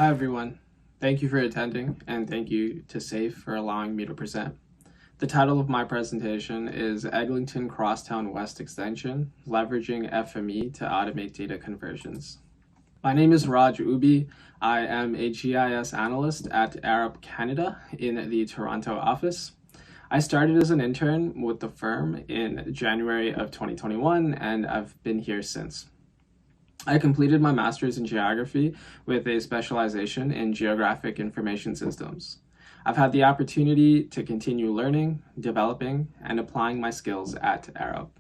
Hi everyone, thank you for attending and thank you to SAFE for allowing me to present. The title of my presentation is Eglinton Crosstown West Extension, Leveraging FME to Automate Data Conversions. My name is Raj Ubi. I am a GIS analyst at Arup Canada in the Toronto office. I started as an intern with the firm in January of 2021 and I've been here since. I completed my master's in geography with a specialization in geographic information systems. I've had the opportunity to continue learning, developing, and applying my skills at Arup.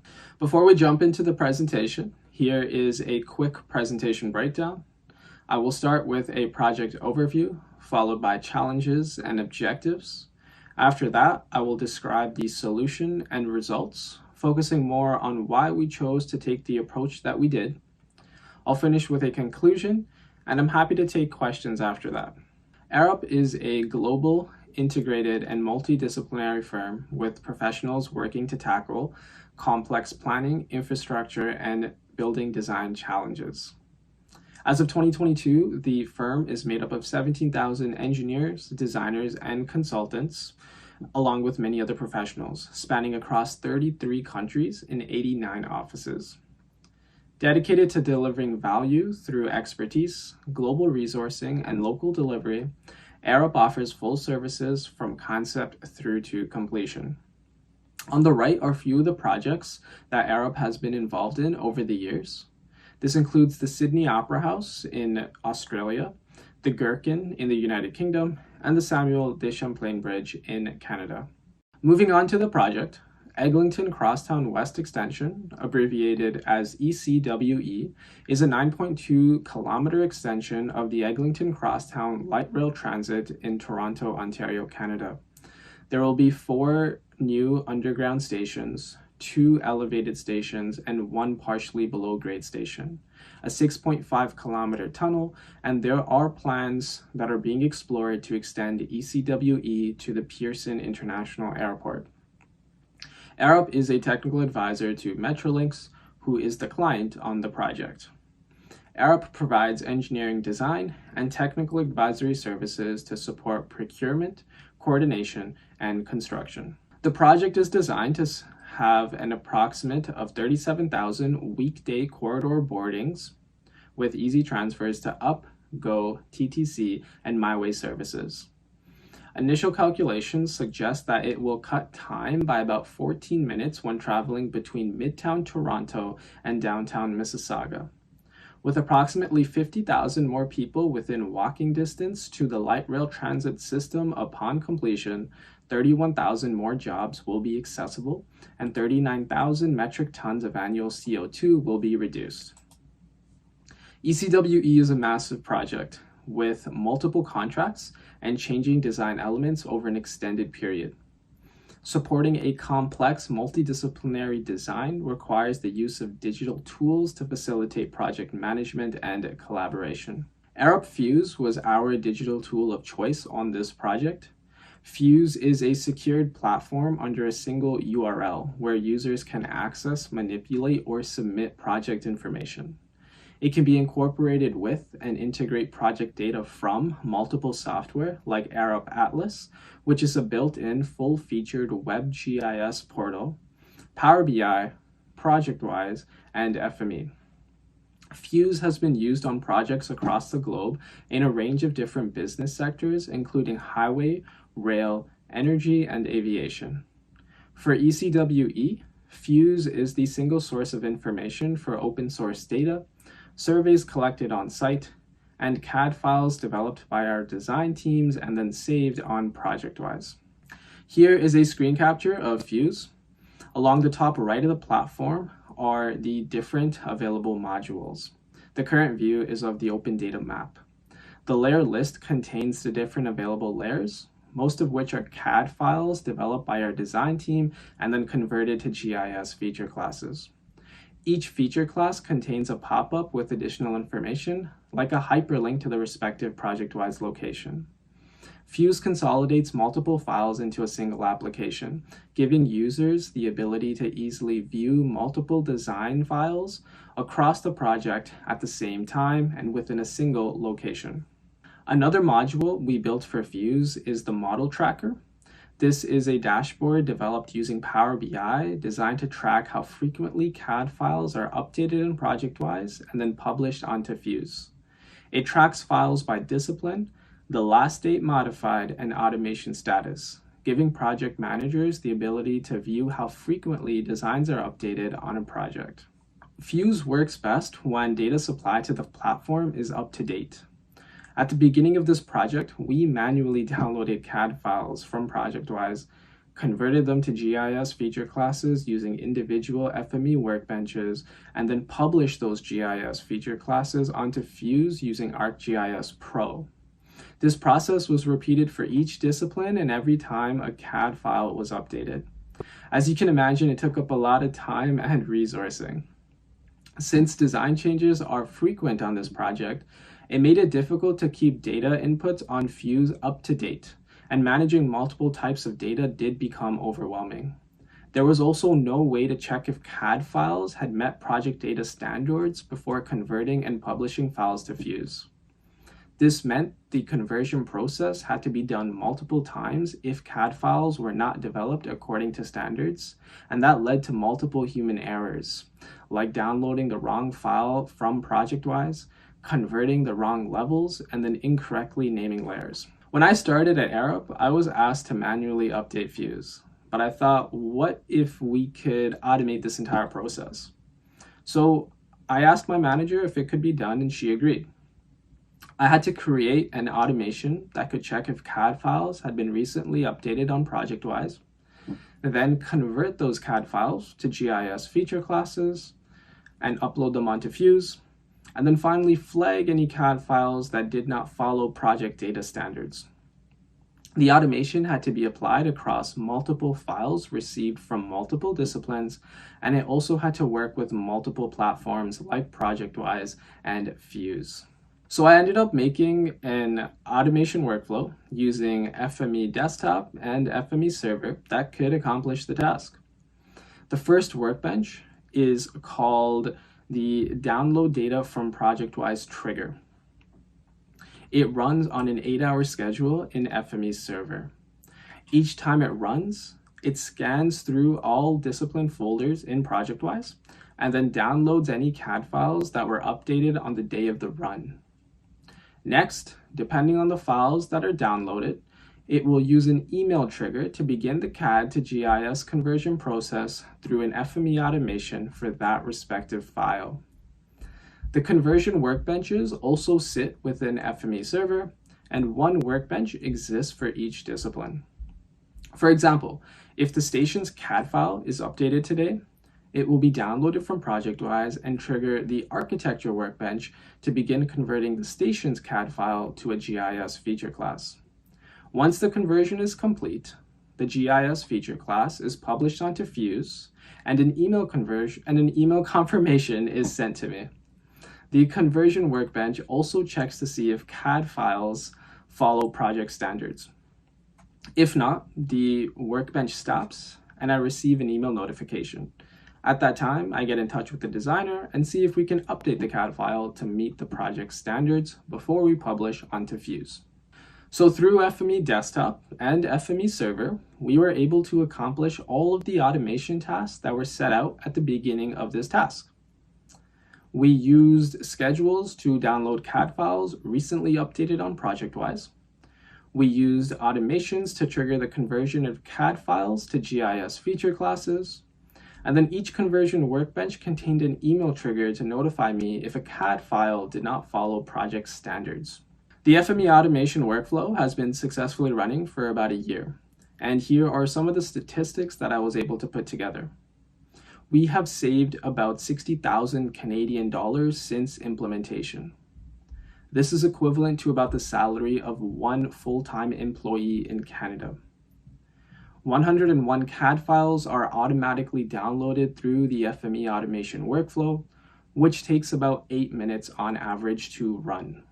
Before we jump into the presentation, here is a quick presentation breakdown. I will start with a project overview, followed by challenges and objectives. After that, I will describe the solution and results, focusing more on why we chose to take the approach that we did. I'll finish with a conclusion, and I'm happy to take questions after that. Arup is a global, integrated, and multidisciplinary firm with professionals working to tackle complex planning, infrastructure, and building design challenges. As of 2022, the firm is made up of 17,000 engineers, designers, and consultants, along with many other professionals, spanning across 33 countries in 89 offices. Dedicated to delivering value through expertise, global resourcing, and local delivery, Arup offers full services from concept through to completion. On the right are a few of the projects that Arup has been involved in over the years. This includes the Sydney Opera House in Australia, the Gherkin in the United Kingdom, and the Samuel de Champlain Bridge in Canada. Moving on to the project, Eglinton Crosstown West Extension, abbreviated as ECWE, is a 9.2 kilometer extension of the Eglinton Crosstown Light Rail Transit in Toronto, Ontario, Canada. There will be 4 new underground stations, 2 elevated stations, and 1 partially below grade station, a 6.5 kilometer tunnel, and there are plans that are being explored to extend ECWE to the Pearson International Airport. Arup is a technical advisor to Metrolinx, who is the client on the project. Arup provides engineering design and technical advisory services to support procurement, coordination, and construction. The project is designed to have an approximate of 37,000 weekday corridor boardings with easy transfers to Up, Go, TTC, and MyWay services. Initial calculations suggest that it will cut time by about 14 minutes when traveling between Midtown Toronto and downtown Mississauga. With approximately 50,000 more people within walking distance to the light rail transit system upon completion, 31,000 more jobs will be accessible and 39,000 metric tons of annual CO2 will be reduced. ECWE is a massive project with multiple contracts and changing design elements over an extended period. Supporting a complex multidisciplinary design requires the use of digital tools to facilitate project management and collaboration. Arup Fuse was our digital tool of choice on this project. Fuse is a secured platform under a single URL where users can access, manipulate, or submit project information. It can be incorporated with and integrate project data from multiple software like Arup Atlas, which is a built-in full-featured web GIS portal, Power BI, ProjectWise, and FME. Fuse has been used on projects across the globe in a range of different business sectors, including highway, rail, energy, and aviation. For ECWE, Fuse is the single source of information for open source data, surveys collected on site, and CAD files developed by our design teams and then saved on ProjectWise. Here is a screen capture of Fuse. Along the top right of the platform are the different available modules. The current view is of the open data map. The layer list contains the different available layers, most of which are CAD files developed by our design team and then converted to GIS feature classes. Each feature class contains a pop-up with additional information, like a hyperlink to the respective ProjectWise location. Fuse consolidates multiple files into a single application, giving users the ability to easily view multiple design files across the project at the same time and within a single location. Another module we built for Fuse is the model tracker. This is a dashboard developed using Power BI designed to track how frequently CAD files are updated in ProjectWise and then published onto Fuse. It tracks files by discipline, the last date modified, and automation status, giving project managers the ability to view how frequently designs are updated on a project. Fuse works best when data supply to the platform is up to date. At the beginning of this project, we manually downloaded CAD files from ProjectWise, converted them to GIS feature classes using individual FME workbenches, and then published those GIS feature classes onto Fuse using ArcGIS Pro. This process was repeated for each discipline and every time a CAD file was updated. As you can imagine, it took up a lot of time and resourcing. Since design changes are frequent on this project, it made it difficult to keep data inputs on Fuse up to date, and managing multiple types of data did become overwhelming. There was also no way to check if CAD files had met project data standards before converting and publishing files to Fuse. This meant the conversion process had to be done multiple times if CAD files were not developed according to standards, and that led to multiple human errors, like downloading the wrong file from ProjectWise, converting the wrong levels, and then incorrectly naming layers. When I started at Arup, I was asked to manually update Fuse, but I thought, what if we could automate this entire process? So I asked my manager if it could be done, and she agreed. I had to create an automation that could check if CAD files had been recently updated on ProjectWise, then convert those CAD files to GIS feature classes and upload them onto Fuse, and then finally flag any CAD files that did not follow project data standards. The automation had to be applied across multiple files received from multiple disciplines, and it also had to work with multiple platforms like ProjectWise and Fuse. So I ended up making an automation workflow using FME Desktop and FME Server that could accomplish the task. The first workbench is called the Download Data from ProjectWise trigger. It runs on an 8-hour schedule in FME Server. Each time it runs, it scans through all discipline folders in ProjectWise and then downloads any CAD files that were updated on the day of the run. Next, depending on the files that are downloaded, it will use an email trigger to begin the CAD to GIS conversion process through an FME automation for that respective file. The conversion workbenches also sit within FME Server, and one workbench exists for each discipline. For example, if the station's CAD file is updated today, it will be downloaded from ProjectWise and trigger the architecture workbench to begin converting the station's CAD file to a GIS feature class. Once the conversion is complete, the GIS feature class is published onto Fuse, and an email confirmation is sent to me. The conversion workbench also checks to see if CAD files follow project standards. If not, the workbench stops and I receive an email notification. At that time, I get in touch with the designer and see if we can update the CAD file to meet the project standards before we publish onto Fuse. So through FME Desktop and FME Server, we were able to accomplish all of the automation tasks that were set out at the beginning of this task. We used schedules to download CAD files recently updated on ProjectWise. We used automations to trigger the conversion of CAD files to GIS feature classes. And then each conversion workbench contained an email trigger to notify me if a CAD file did not follow project standards. The FME automation workflow has been successfully running for about a year, and here are some of the statistics that I was able to put together. We have saved about 60,000 Canadian dollars since implementation. This is equivalent to about the salary of one full-time employee in Canada. 101 CAD files are automatically downloaded through the FME automation workflow, which takes about 8 minutes on average to run.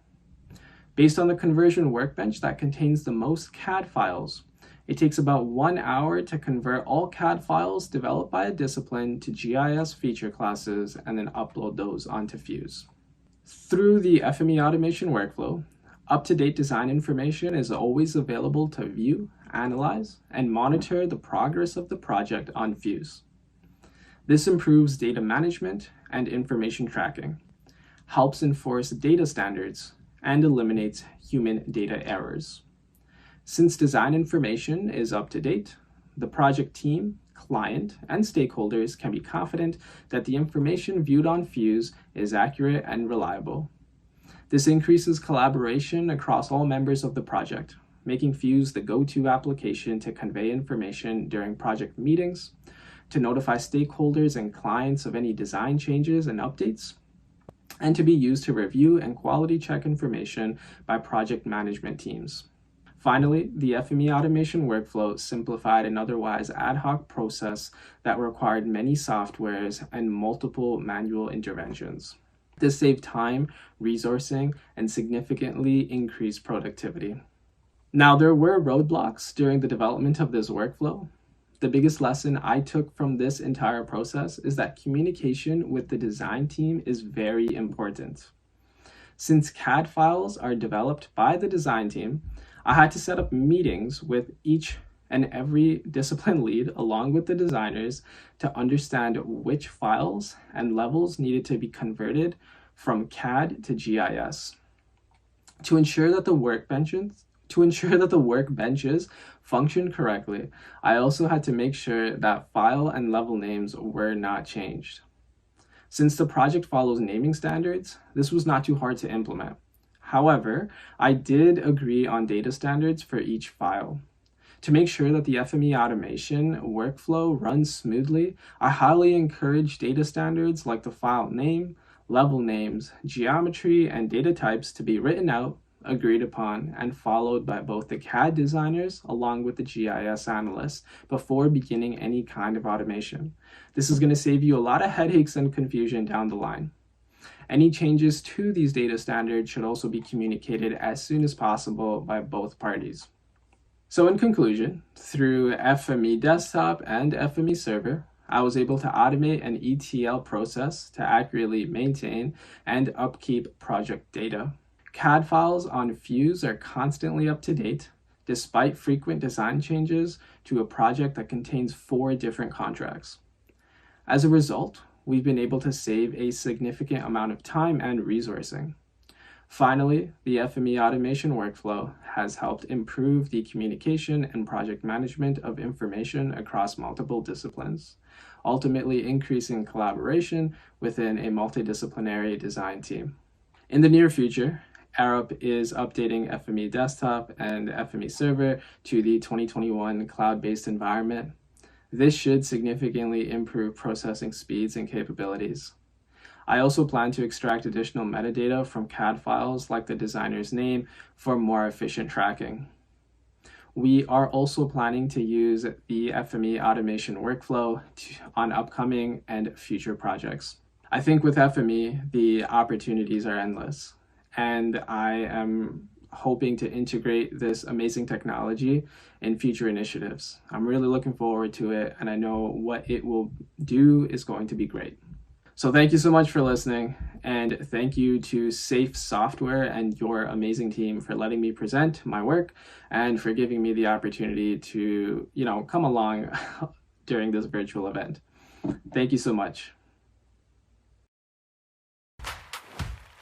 Based on the conversion workbench that contains the most CAD files, it takes about 1 hour to convert all CAD files developed by a discipline to GIS feature classes and then upload those onto Fuse. Through the FME automation workflow, Up-to-date design information is always available to view, analyze, and monitor the progress of the project on Fuse. This improves data management and information tracking, helps enforce data standards, and eliminates human data errors. Since design information is up to date, the project team, client, and stakeholders can be confident that the information viewed on Fuse is accurate and reliable. This increases collaboration across all members of the project, making Fuse the go-to application to convey information during project meetings, to notify stakeholders and clients of any design changes and updates, and to be used to review and quality check information by project management teams. Finally, the FME automation workflow simplified an otherwise ad hoc process that required many softwares and multiple manual interventions. This saved time, resourcing, and significantly increased productivity. Now, there were roadblocks during the development of this workflow. The biggest lesson I took from this entire process is that communication with the design team is very important. Since CAD files are developed by the design team, I had to set up meetings with each and every discipline lead along with the designers to understand which files and levels needed to be converted from CAD to GIS. To ensure that the workbenches function correctly, I also had to make sure that file and level names were not changed. Since the project follows naming standards, this was not too hard to implement. However, I did agree on data standards for each file. To make sure that the FME automation workflow runs smoothly, I highly encourage data standards like the file name, level names, geometry, and data types to be written out, agreed upon, and followed by both the CAD designers along with the GIS analysts before beginning any kind of automation. This is going to save you a lot of headaches and confusion down the line. Any changes to these data standards should also be communicated as soon as possible by both parties. So in conclusion, through FME Desktop and FME Server, I was able to automate an ETL process to accurately maintain and upkeep project data. CAD files on Fuse are constantly up to date, despite frequent design changes to a project that contains 4 different contracts. As a result, we've been able to save a significant amount of time and resourcing. Finally, the FME automation workflow has helped improve the communication and project management of information across multiple disciplines, ultimately increasing collaboration within a multidisciplinary design team. In the near future, Arup is updating FME Desktop and FME Server to the 2021 cloud-based environment. This should significantly improve processing speeds and capabilities. I also plan to extract additional metadata from CAD files like the designer's name for more efficient tracking. We are also planning to use the FME automation workflow on upcoming and future projects. I think with FME, the opportunities are endless, and I am hoping to integrate this amazing technology in future initiatives. I'm really looking forward to it, and I know what it will do is going to be great. So thank you so much for listening, and thank you to Safe Software and your amazing team for letting me present my work and for giving me the opportunity to, come along during this virtual event. Thank you so much.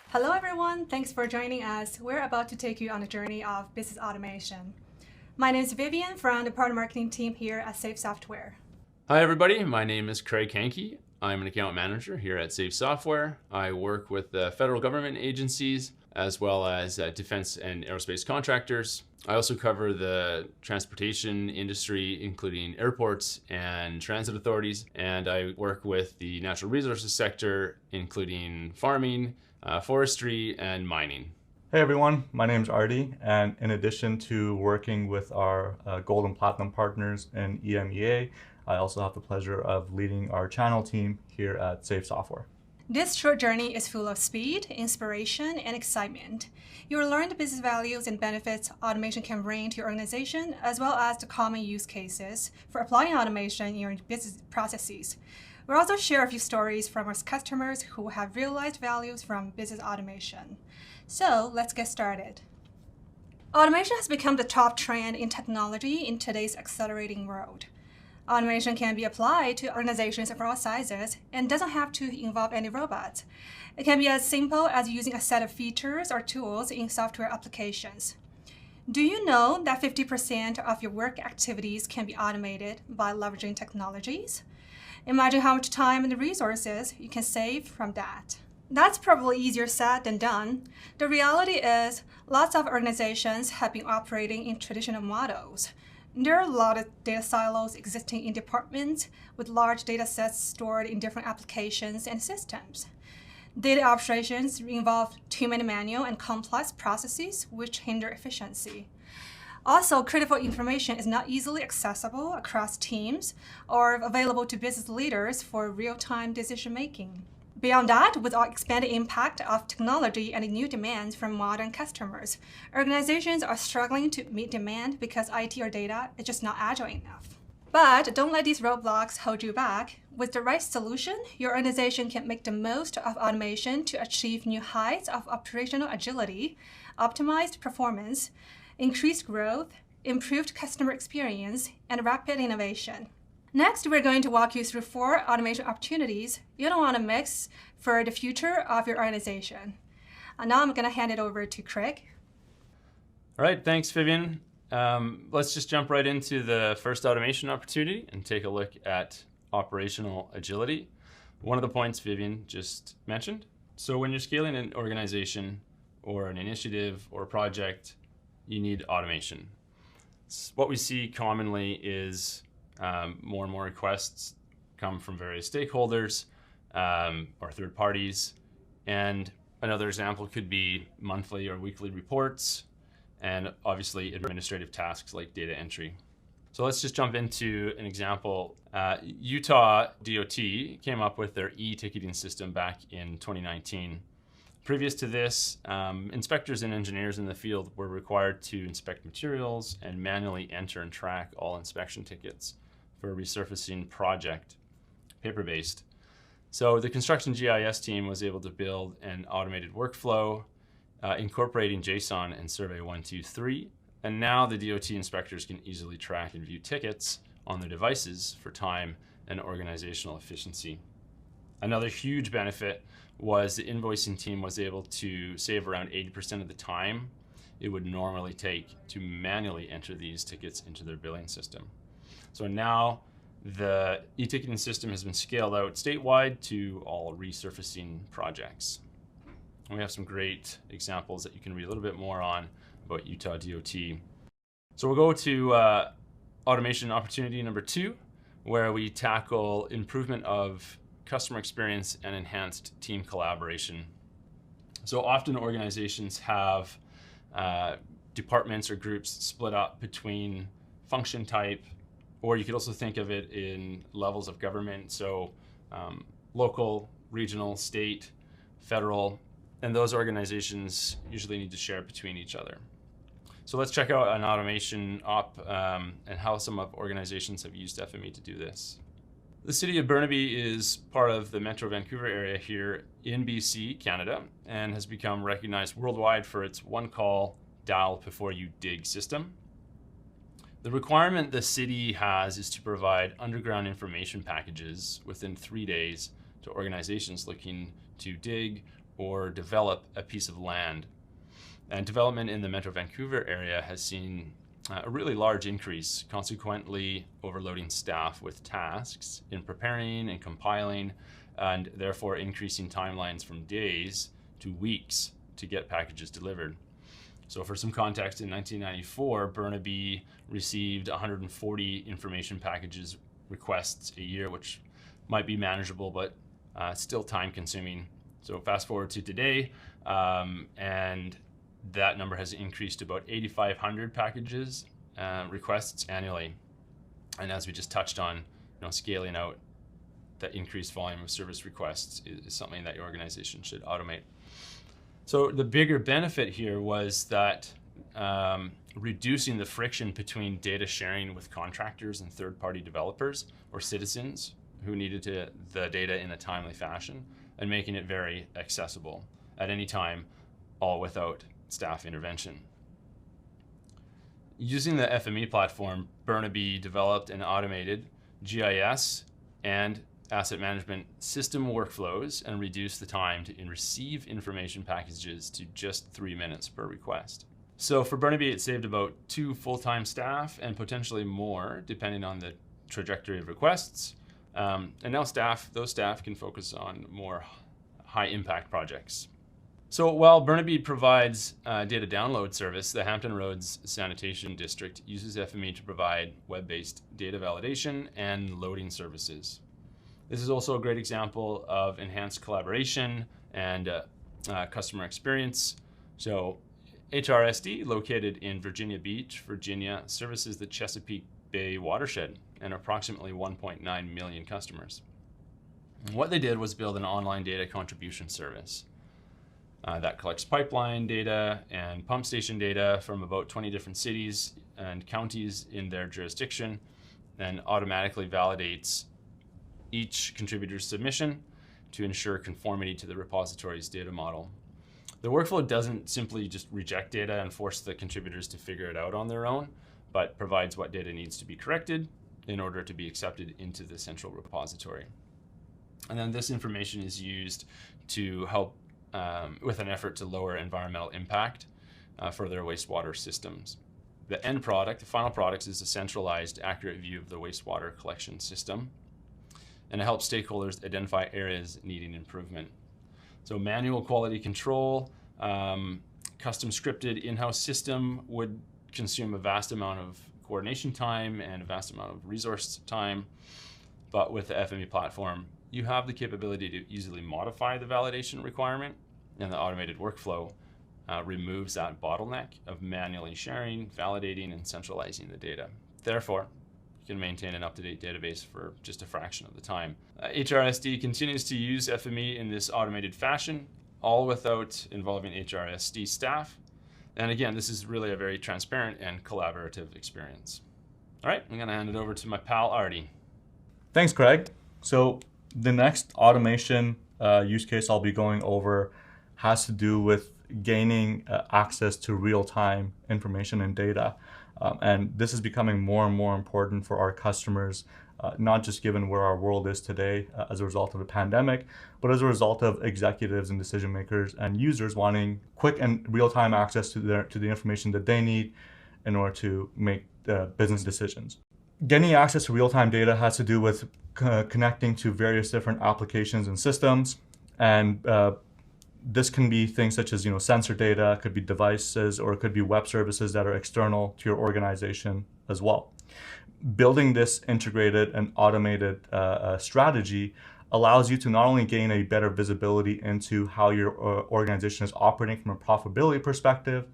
Hello everyone, thanks for joining us. We're about to take you on a journey of business automation. My name is Vivian from the product marketing team here at Safe Software. Hi everybody, my name is Craig Hankey. I'm an account manager here at Safe Software. I work with the federal government agencies as well as defense and aerospace contractors. I also cover the transportation industry, including airports and transit authorities, and I work with the natural resources sector, including farming, forestry, and mining. Hey everyone, my name is Artie, and in addition to working with our gold and platinum partners in EMEA, I also have the pleasure of leading our channel team here at Safe Software. This short journey is full of speed, inspiration, and excitement. You will learn the business values and benefits automation can bring to your organization, as well as the common use cases for applying automation in your business processes. We'll also share a few stories from our customers who have realized values from business automation. So let's get started. Automation has become the top trend in technology in today's accelerating world. Automation can be applied to organizations of all sizes and doesn't have to involve any robots. It can be as simple as using a set of features or tools in software applications. Do you know that 50% of your work activities can be automated by leveraging technologies? Imagine how much time and resources you can save from that. That's probably easier said than done. The reality is, lots of organizations have been operating in traditional models. There are a lot of data silos existing in departments with large data sets stored in different applications and systems. Data operations involve too many manual and complex processes which hinder efficiency. Also, critical information is not easily accessible across teams or available to business leaders for real-time decision-making. Beyond that, with our expanded impact of technology and new demands from modern customers, organizations are struggling to meet demand because IT or data is just not agile enough. But don't let these roadblocks hold you back. With the right solution, your organization can make the most of automation to achieve new heights of operational agility, optimized performance, increased growth, improved customer experience, and rapid innovation. Next, we're going to walk you through 4 automation opportunities you don't want to miss for the future of your organization. Now I'm going to hand it over to Craig. All right, thanks, Vivian. Let's just jump right into the first automation opportunity and take a look at operational agility. One of the points Vivian just mentioned. So when you're scaling an organization or an initiative or a project, you need automation. What we see commonly is more and more requests come from various stakeholders or third parties. And another example could be monthly or weekly reports, and obviously administrative tasks like data entry. So let's just jump into an example. Utah DOT came up with their e-ticketing system back in 2019. Previous to this, inspectors and engineers in the field were required to inspect materials and manually enter and track all inspection tickets for a resurfacing project, paper-based. So the construction GIS team was able to build an automated workflow incorporating JSON and Survey 123, and now the DOT inspectors can easily track and view tickets on their devices for time and organizational efficiency. Another huge benefit was the invoicing team was able to save around 80% of the time it would normally take to manually enter these tickets into their billing system. So now the e-ticketing system has been scaled out statewide to all resurfacing projects. And we have some great examples that you can read a little bit more on about Utah DOT. So we'll go to automation opportunity number 2, where we tackle improvement of customer experience and enhanced team collaboration. So often organizations have departments or groups split up between function type, or you could also think of it in levels of government. So local, regional, state, federal, and those organizations usually need to share between each other. So let's check out an automation op and how some of organizations have used FME to do this. The city of Burnaby is part of the Metro Vancouver area here in BC, Canada, and has become recognized worldwide for its one-call dial before you dig system. The requirement the city has is to provide underground information packages within 3 days to organizations looking to dig or develop a piece of land. And development in the Metro Vancouver area has seen a really large increase, consequently overloading staff with tasks in preparing and compiling, and therefore increasing timelines from days to weeks to get packages delivered. So for some context, in 1994, Burnaby received 140 information packages requests a year, which might be manageable, but still time consuming. So fast forward to today, and that number has increased to about 8,500 packages requests annually. And as we just touched on, scaling out that increased volume of service requests is something that your organization should automate. So the bigger benefit here was that reducing the friction between data sharing with contractors and third-party developers or citizens who needed the data in a timely fashion, and making it very accessible at any time, all without staff intervention. Using the FME platform, Burnaby developed and automated GIS and asset management system workflows and reduced the time to receive information packages to just 3 minutes per request. So for Burnaby, it saved about 2 full-time staff and potentially more, depending on the trajectory of requests. And now those staff can focus on more high-impact projects. So while Burnaby provides a data download service, the Hampton Roads Sanitation District uses FME to provide web-based data validation and loading services. This is also a great example of enhanced collaboration and customer experience. So HRSD, located in Virginia Beach, Virginia, services the Chesapeake Bay watershed and approximately 1.9 million customers. And what they did was build an online data contribution service that collects pipeline data and pump station data from about 20 different cities and counties in their jurisdiction, and automatically validates each contributor's submission to ensure conformity to the repository's data model. The workflow doesn't simply just reject data and force the contributors to figure it out on their own, but provides what data needs to be corrected in order to be accepted into the central repository. And then this information is used to help with an effort to lower environmental impact for their wastewater systems. The end product, the final product, is a centralized, accurate view of the wastewater collection system, and it helps stakeholders identify areas needing improvement. So manual quality control, custom scripted in-house system would consume a vast amount of coordination time and a vast amount of resource time. But with the FME platform, you have the capability to easily modify the validation requirement, and the automated workflow removes that bottleneck of manually sharing, validating, and centralizing the data. Therefore, you can maintain an up-to-date database for just a fraction of the time. HRSD continues to use FME in this automated fashion, all without involving HRSD staff. And again, this is really a very transparent and collaborative experience. All right, I'm going to hand it over to my pal Artie. Thanks, Craig. So the next automation use case I'll be going over has to do with gaining access to real-time information and data. And this is becoming more and more important for our customers, not just given where our world is today as a result of the pandemic, but as a result of executives and decision makers and users wanting quick and real-time access to the information that they need in order to make business decisions. Getting access to real-time data has to do with connecting to various different applications and systems, and this can be things such as sensor data, it could be devices, or it could be web services that are external to your organization as well. Building this integrated and automated strategy allows you to not only gain a better visibility into how your organization is operating from a profitability perspective,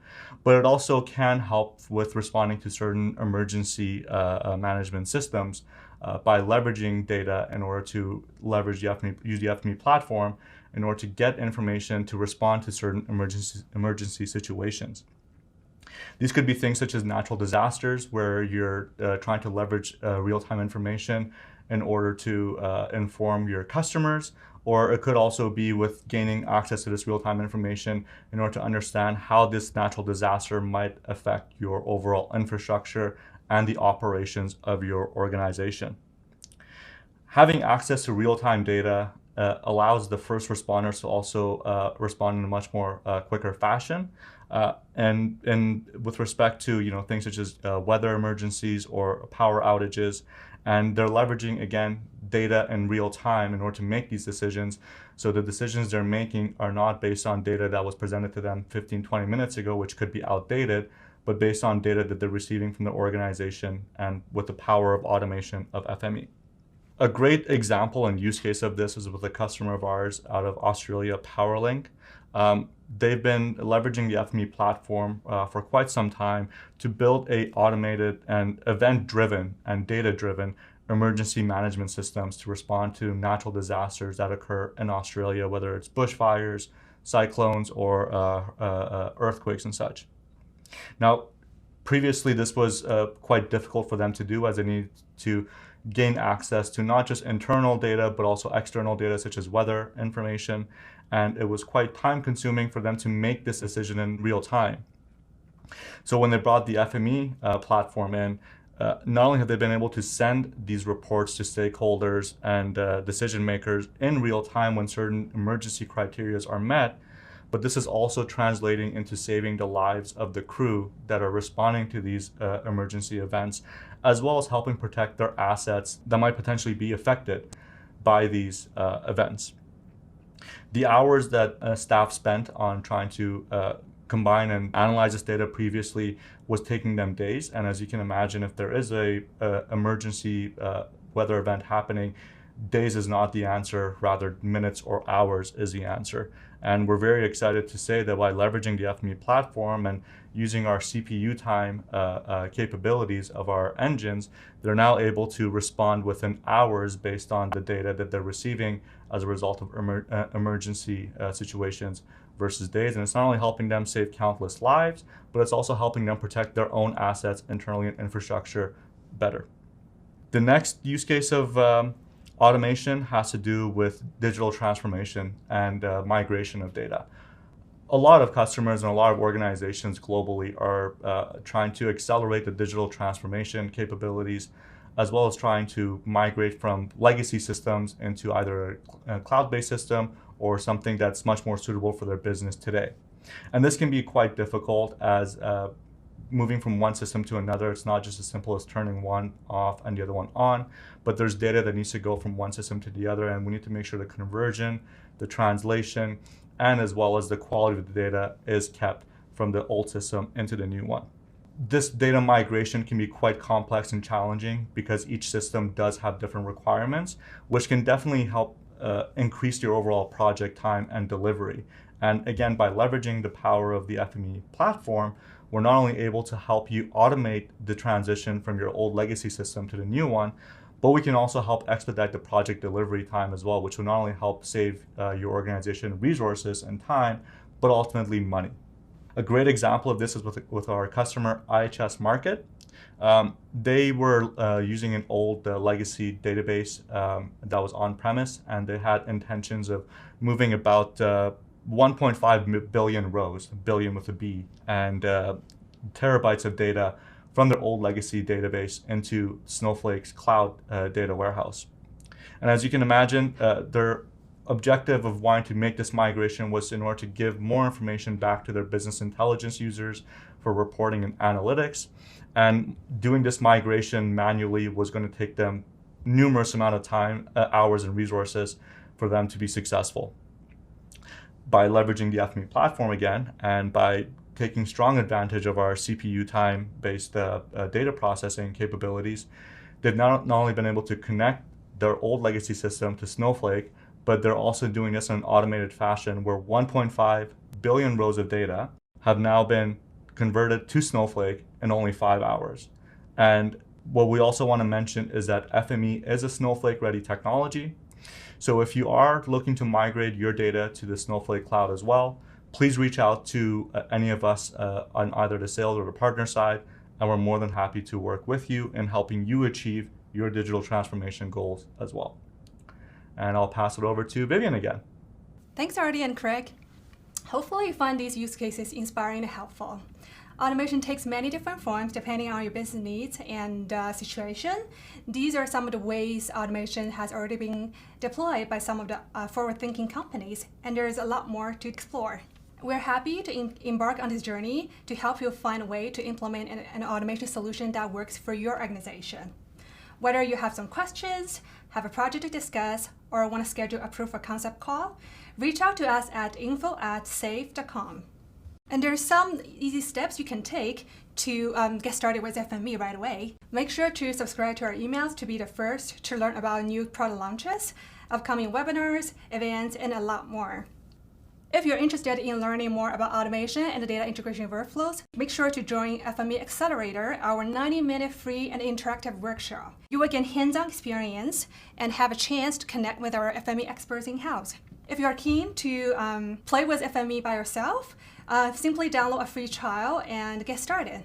but it also can help with responding to certain emergency management systems by leveraging data in order to use the FME platform in order to get information to respond to certain emergency situations. These could be things such as natural disasters, where you're trying to leverage real-time information in order to inform your customers, or it could also be with gaining access to this real-time information in order to understand how this natural disaster might affect your overall infrastructure and the operations of your organization. Having access to real-time data allows the first responders to also respond in a much more quicker fashion. And with respect to things such as weather emergencies or power outages, and they're leveraging again data in real time in order to make these decisions. So the decisions they're making are not based on data that was presented to them 15-20 minutes ago, which could be outdated, but based on data that they're receiving from the organization and with the power of automation of FME. A great example and use case of this is with a customer of ours out of Australia, PowerLink. They've been leveraging the FME platform for quite some time to build a automated and event-driven and data-driven emergency management systems to respond to natural disasters that occur in Australia, whether it's bushfires, cyclones, or earthquakes and such. Now, previously this was quite difficult for them to do, as they needed to gain access to not just internal data, but also external data such as weather information. And it was quite time consuming for them to make this decision in real time. So when they brought the FME platform in, not only have they been able to send these reports to stakeholders and decision makers in real time when certain emergency criteria are met, but this is also translating into saving the lives of the crew that are responding to these emergency events, as well as helping protect their assets that might potentially be affected by these events. The hours that staff spent on trying to combine and analyze this data previously was taking them days. And as you can imagine, if there is a emergency weather event happening, days is not the answer, rather minutes or hours is the answer. And we're very excited to say that by leveraging the FME platform and using our CPU time capabilities of our engines, they're now able to respond within hours based on the data that they're receiving as a result of emergency situations versus days. And it's not only helping them save countless lives, but it's also helping them protect their own assets internally and infrastructure better. The next use case of automation has to do with digital transformation and migration of data. A lot of customers and a lot of organizations globally are trying to accelerate the digital transformation capabilities, as well as trying to migrate from legacy systems into either a cloud-based system or something that's much more suitable for their business today. And this can be quite difficult as moving from one system to another. It's not just as simple as turning one off and the other one on, but there's data that needs to go from one system to the other, and we need to make sure the conversion, the translation, and as well as the quality of the data is kept from the old system into the new one. This data migration can be quite complex and challenging because each system does have different requirements, which can definitely help increase your overall project time and delivery. And again, by leveraging the power of the FME platform, we're not only able to help you automate the transition from your old legacy system to the new one, but we can also help expedite the project delivery time as well, which will not only help save your organization resources and time, but ultimately money. A great example of this is with our customer IHS Markit. They were using an old legacy database that was on-premise, and they had intentions of moving about 1.5 billion rows, billion with a B, and terabytes of data from their old legacy database into Snowflake's cloud data warehouse. And as you can imagine, their objective of wanting to make this migration was in order to give more information back to their business intelligence users for reporting and analytics. And doing this migration manually was going to take them numerous amount of time, hours, and resources for them to be successful. By leveraging the FME platform again, and by taking strong advantage of our CPU time-based data processing capabilities, they've not only been able to connect their old legacy system to Snowflake, but they're also doing this in an automated fashion where 1.5 billion rows of data have now been converted to Snowflake in only 5 hours. And what we also want to mention is that FME is a Snowflake-ready technology. So if you are looking to migrate your data to the Snowflake cloud as well, please reach out to any of us on either the sales or the partner side, and we're more than happy to work with you in helping you achieve your digital transformation goals as well. And I'll pass it over to Vivian again. Thanks, Artie and Craig. Hopefully you find these use cases inspiring and helpful. Automation takes many different forms depending on your business needs and situation. These are some of the ways automation has already been deployed by some of the forward-thinking companies, and there's a lot more to explore. We're happy to embark on this journey to help you find a way to implement an automation solution that works for your organization. Whether you have some questions, have a project to discuss, or want to schedule a proof of concept call, reach out to us at info@safe.com. And there's some easy steps you can take to get started with FME right away. Make sure to subscribe to our emails to be the first to learn about new product launches, upcoming webinars, events, and a lot more. If you're interested in learning more about automation and the data integration workflows, make sure to join FME Accelerator, our 90-minute free and interactive workshop. You will gain hands-on experience and have a chance to connect with our FME experts in-house. If you are keen to play with FME by yourself, simply download a free trial and get started.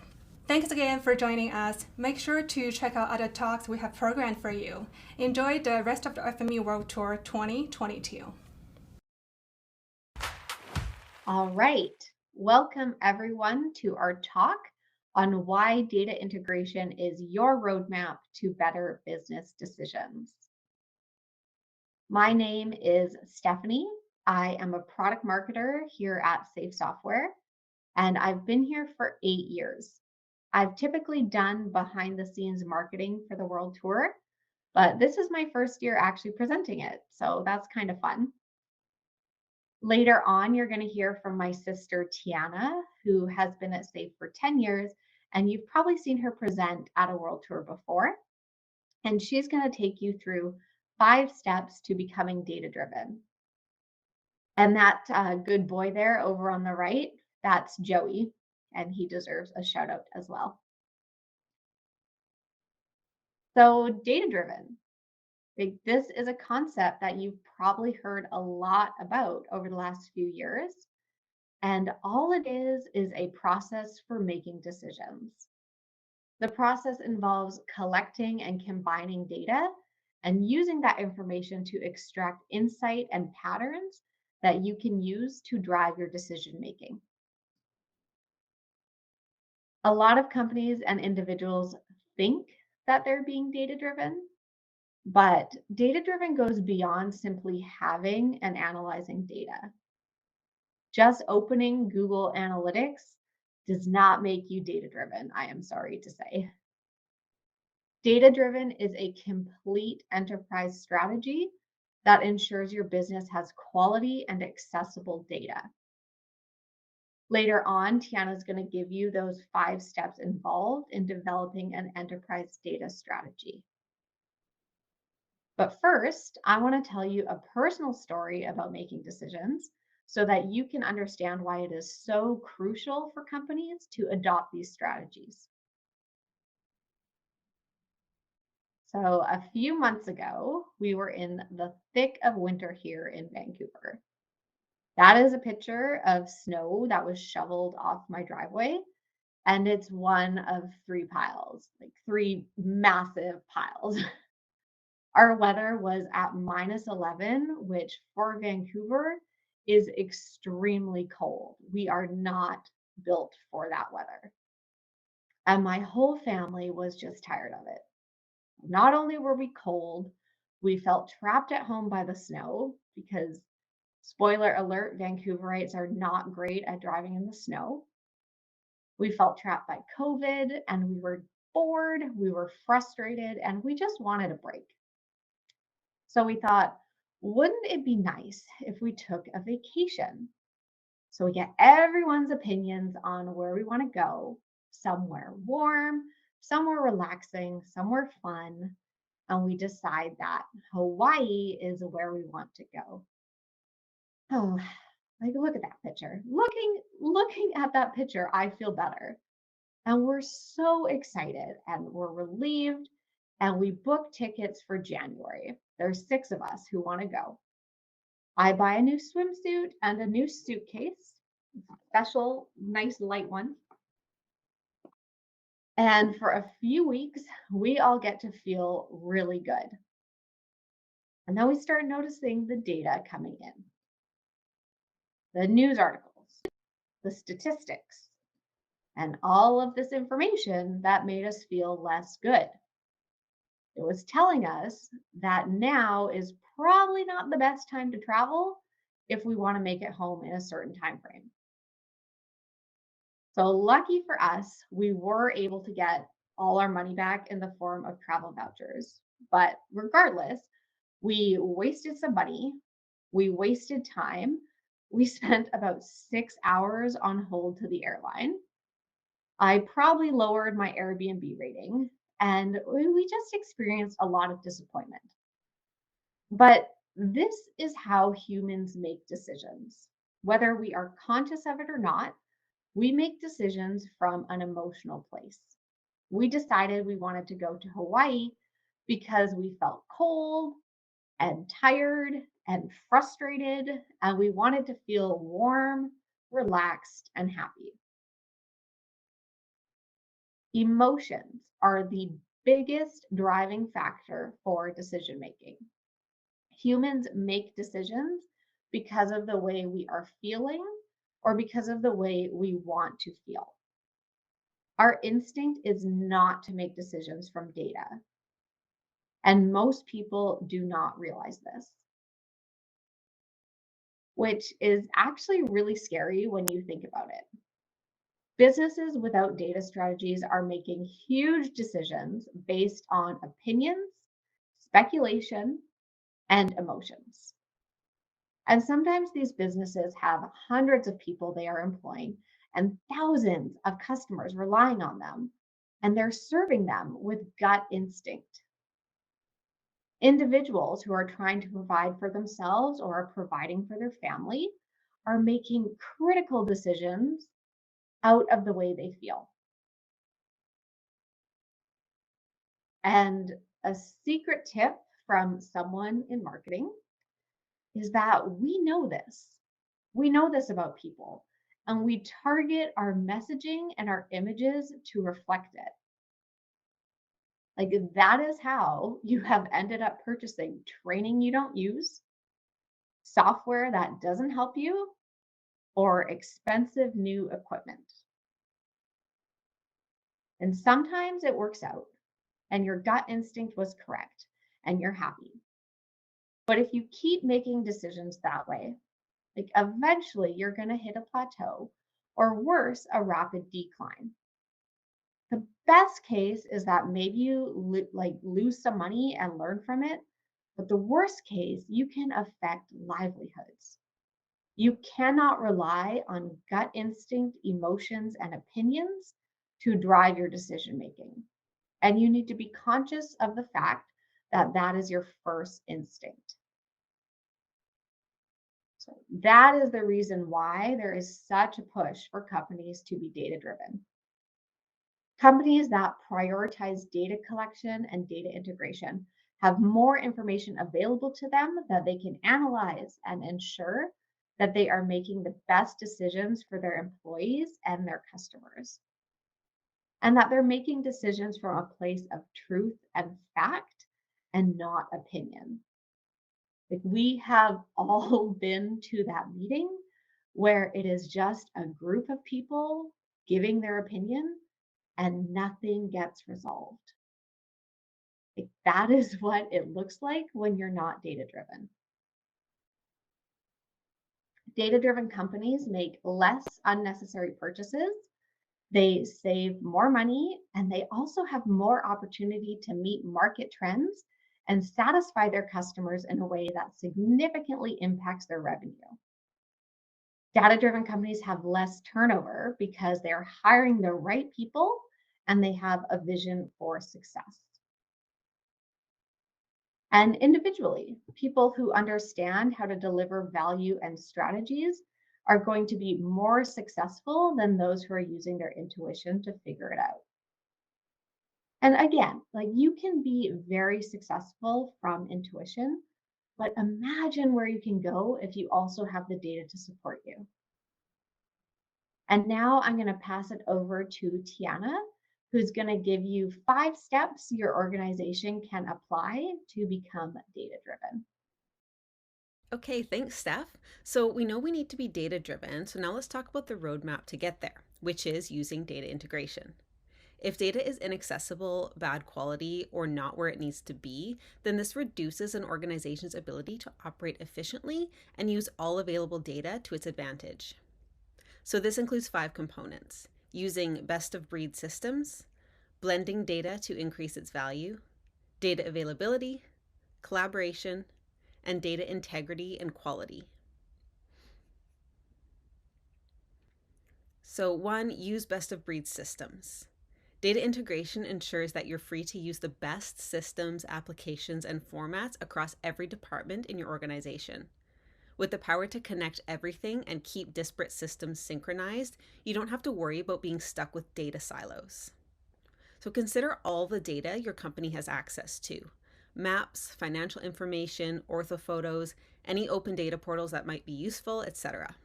Thanks again for joining us. Make sure to check out other talks we have programmed for you. Enjoy the rest of the FME World Tour 2022. All right. Welcome everyone to our talk on why data integration is your roadmap to better business decisions. My name is Stephanie. I am a product marketer here at Safe Software, and I've been here for 8 years. I've typically done behind the scenes marketing for the World Tour, but this is my first year actually presenting it, so that's kind of fun. Later on, you're going to hear from my sister, Tiana, who has been at SAFE for 10 years, and you've probably seen her present at a world tour before. And she's going to take you through 5 steps to becoming data-driven. And that good boy there over on the right, that's Joey, and he deserves a shout out as well. So data-driven. This is a concept that you've probably heard a lot about over the last few years. And all it is a process for making decisions. The process involves collecting and combining data and using that information to extract insight and patterns that you can use to drive your decision making. A lot of companies and individuals think that they're being data-driven, but data-driven goes beyond simply having and analyzing data. Just opening Google Analytics does not make you data-driven, I am sorry to say. Data-driven is a complete enterprise strategy that ensures your business has quality and accessible data. Later on, Tiana is going to give you those 5 steps involved in developing an enterprise data strategy. But first, I want to tell you a personal story about making decisions so that you can understand why it is so crucial for companies to adopt these strategies. So a few months ago, we were in the thick of winter here in Vancouver. That is a picture of snow that was shoveled off my driveway, and it's one of 3 piles, like 3 massive piles. Our weather was at -11, which for Vancouver is extremely cold. We are not built for that weather. And my whole family was just tired of it. Not only were we cold, we felt trapped at home by the snow because, spoiler alert, Vancouverites are not great at driving in the snow. We felt trapped by COVID and we were bored, we were frustrated, and we just wanted a break. So we thought, wouldn't it be nice if we took a vacation? So we get everyone's opinions on where we want to go, somewhere warm, somewhere relaxing, somewhere fun, and we decide that Hawaii is where we want to go. Oh, like look at that picture. Looking at that picture, I feel better. And we're so excited and we're relieved, and we book tickets for January. There's 6 of us who want to go. I buy a new swimsuit and a new suitcase, special, nice light one. And for a few weeks, we all get to feel really good. And then we start noticing the data coming in. The news articles, the statistics, and all of this information that made us feel less good. It was telling us that now is probably not the best time to travel if we want to make it home in a certain time frame. So lucky for us, we were able to get all our money back in the form of travel vouchers. But regardless, we wasted some money, we wasted time. We spent about 6 hours on hold to the airline. I probably lowered my Airbnb rating, and we just experienced a lot of disappointment. But this is how humans make decisions. Whether we are conscious of it or not, we make decisions from an emotional place. We decided we wanted to go to Hawaii because we felt cold and tired and frustrated, and we wanted to feel warm, relaxed, and happy. Emotions are the biggest driving factor for decision making. Humans make decisions because of the way we are feeling or because of the way we want to feel. Our instinct is not to make decisions from data. And most people do not realize this, which is actually really scary when you think about it. Businesses without data strategies are making huge decisions based on opinions, speculation, and emotions. And sometimes these businesses have hundreds of people they are employing and thousands of customers relying on them, and they're serving them with gut instinct. Individuals who are trying to provide for themselves or are providing for their family are making critical decisions out of the way they feel. And a secret tip from someone in marketing is that we know this. We know this about people, and we target our messaging and our images to reflect it. Like, that is how you have ended up purchasing training you don't use, software that doesn't help you, or expensive new equipment. And sometimes it works out and your gut instinct was correct and you're happy. But if you keep making decisions that way, like eventually you're going to hit a plateau or worse, a rapid decline. The best case is that maybe you lose some money and learn from it. But the worst case, you can affect livelihoods. You cannot rely on gut instinct, emotions, and opinions to drive your decision making. And you need to be conscious of the fact that that is your first instinct. So that is the reason why there is such a push for companies to be data-driven. Companies that prioritize data collection and data integration have more information available to them that they can analyze and ensure that they are making the best decisions for their employees and their customers. And that they're making decisions from a place of truth and fact and not opinion. Like, we have all been to that meeting where it is just a group of people giving their opinion and nothing gets resolved. Like, that is what it looks like when you're not data-driven. Data-driven companies make less unnecessary purchases, they save more money, and they also have more opportunity to meet market trends and satisfy their customers in a way that significantly impacts their revenue. Data-driven companies have less turnover because they are hiring the right people and they have a vision for success. And individually, people who understand how to deliver value and strategies are going to be more successful than those who are using their intuition to figure it out. And again, like, you can be very successful from intuition, but imagine where you can go if you also have the data to support you. And now I'm going to pass it over to Tiana, who's going to give you 5 steps your organization can apply to become data-driven. Okay, thanks, Steph. So we know we need to be data-driven, so now let's talk about the roadmap to get there, which is using data integration. If data is inaccessible, bad quality, or not where it needs to be, then this reduces an organization's ability to operate efficiently and use all available data to its advantage. So this includes 5 components: using best-of-breed systems, blending data to increase its value, data availability, collaboration, and data integrity and quality. So 1, use best-of-breed systems. Data integration ensures that you're free to use the best systems, applications, and formats across every department in your organization. With the power to connect everything and keep disparate systems synchronized, you don't have to worry about being stuck with data silos. So consider all the data your company has access to: maps, financial information, orthophotos, any open data portals that might be useful, etc.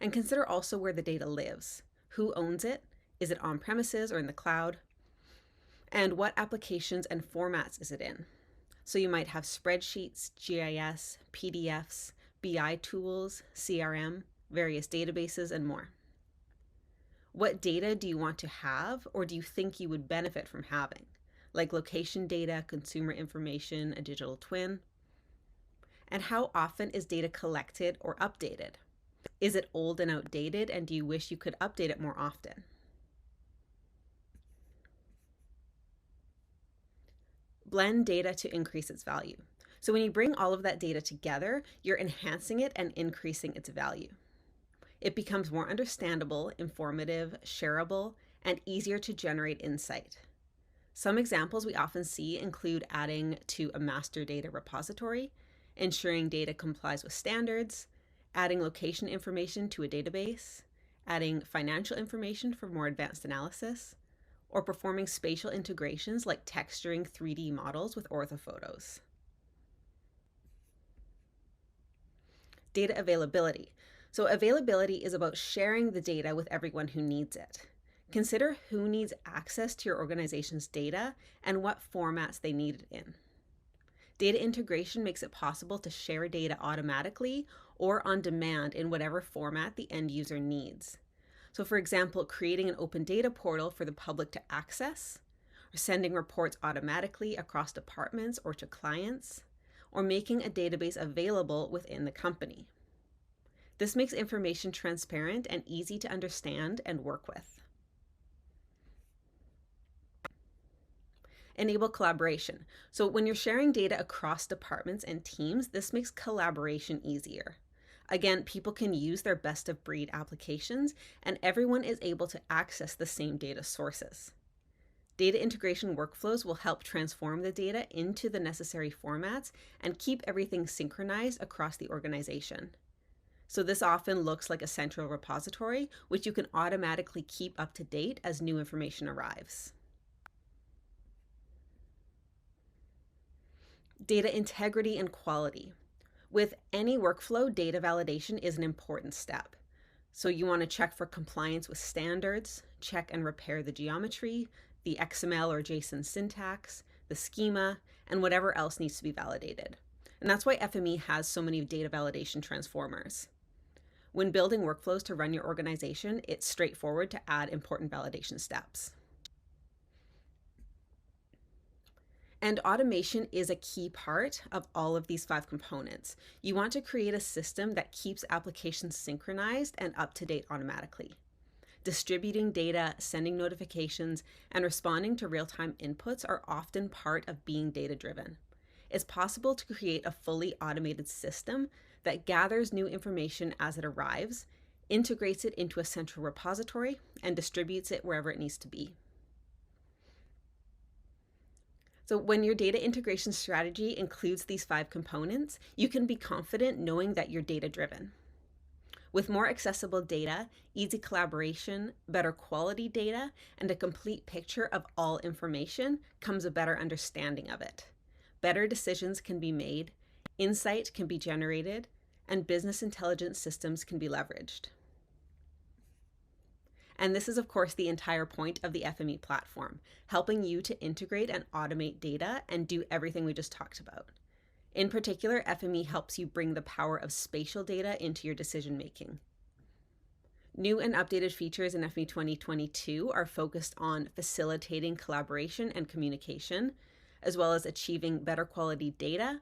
And consider also where the data lives. Who owns it? Is it on premises or in the cloud? And what applications and formats is it in? So you might have spreadsheets, GIS, PDFs, BI tools, CRM, various databases, and more. What data do you want to have, or do you think you would benefit from having? Like location data, consumer information, a digital twin? And how often is data collected or updated? Is it old and outdated, and do you wish you could update it more often? Blend data to increase its value. So when you bring all of that data together, you're enhancing it and increasing its value. It becomes more understandable, informative, shareable, and easier to generate insight. Some examples we often see include adding to a master data repository, ensuring data complies with standards, adding location information to a database, adding financial information for more advanced analysis, or performing spatial integrations like texturing 3D models with orthophotos. Data availability. So availability is about sharing the data with everyone who needs it. Consider who needs access to your organization's data and what formats they need it in. Data integration makes it possible to share data automatically or on demand in whatever format the end user needs. So for example, creating an open data portal for the public to access, or sending reports automatically across departments or to clients, or making a database available within the company. This makes information transparent and easy to understand and work with. Enable collaboration. So when you're sharing data across departments and teams, this makes collaboration easier. Again, people can use their best of breed applications, and everyone is able to access the same data sources. Data integration workflows will help transform the data into the necessary formats and keep everything synchronized across the organization. So this often looks like a central repository, which you can automatically keep up to date as new information arrives. Data integrity and quality. With any workflow, data validation is an important step. So you want to check for compliance with standards, check and repair the geometry, the XML or JSON syntax, the schema, and whatever else needs to be validated. And that's why FME has so many data validation transformers. When building workflows to run your organization, it's straightforward to add important validation steps. And automation is a key part of all of these 5 components. You want to create a system that keeps applications synchronized and up to date automatically. Distributing data, sending notifications, and responding to real-time inputs are often part of being data-driven. It's possible to create a fully automated system that gathers new information as it arrives, integrates it into a central repository, and distributes it wherever it needs to be. So when your data integration strategy includes these 5 components, you can be confident knowing that you're data-driven. With more accessible data, easy collaboration, better quality data, and a complete picture of all information comes a better understanding of it. Better decisions can be made, insight can be generated, and business intelligence systems can be leveraged. And this is, of course, the entire point of the FME platform, helping you to integrate and automate data and do everything we just talked about. In particular, FME helps you bring the power of spatial data into your decision-making. New and updated features in FME 2022 are focused on facilitating collaboration and communication, as well as achieving better quality data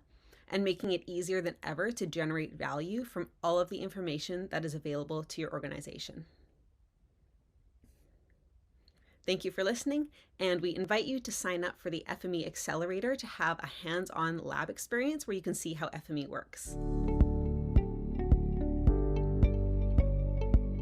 and making it easier than ever to generate value from all of the information that is available to your organization. Thank you for listening, and we invite you to sign up for the FME Accelerator to have a hands-on lab experience where you can see how FME works.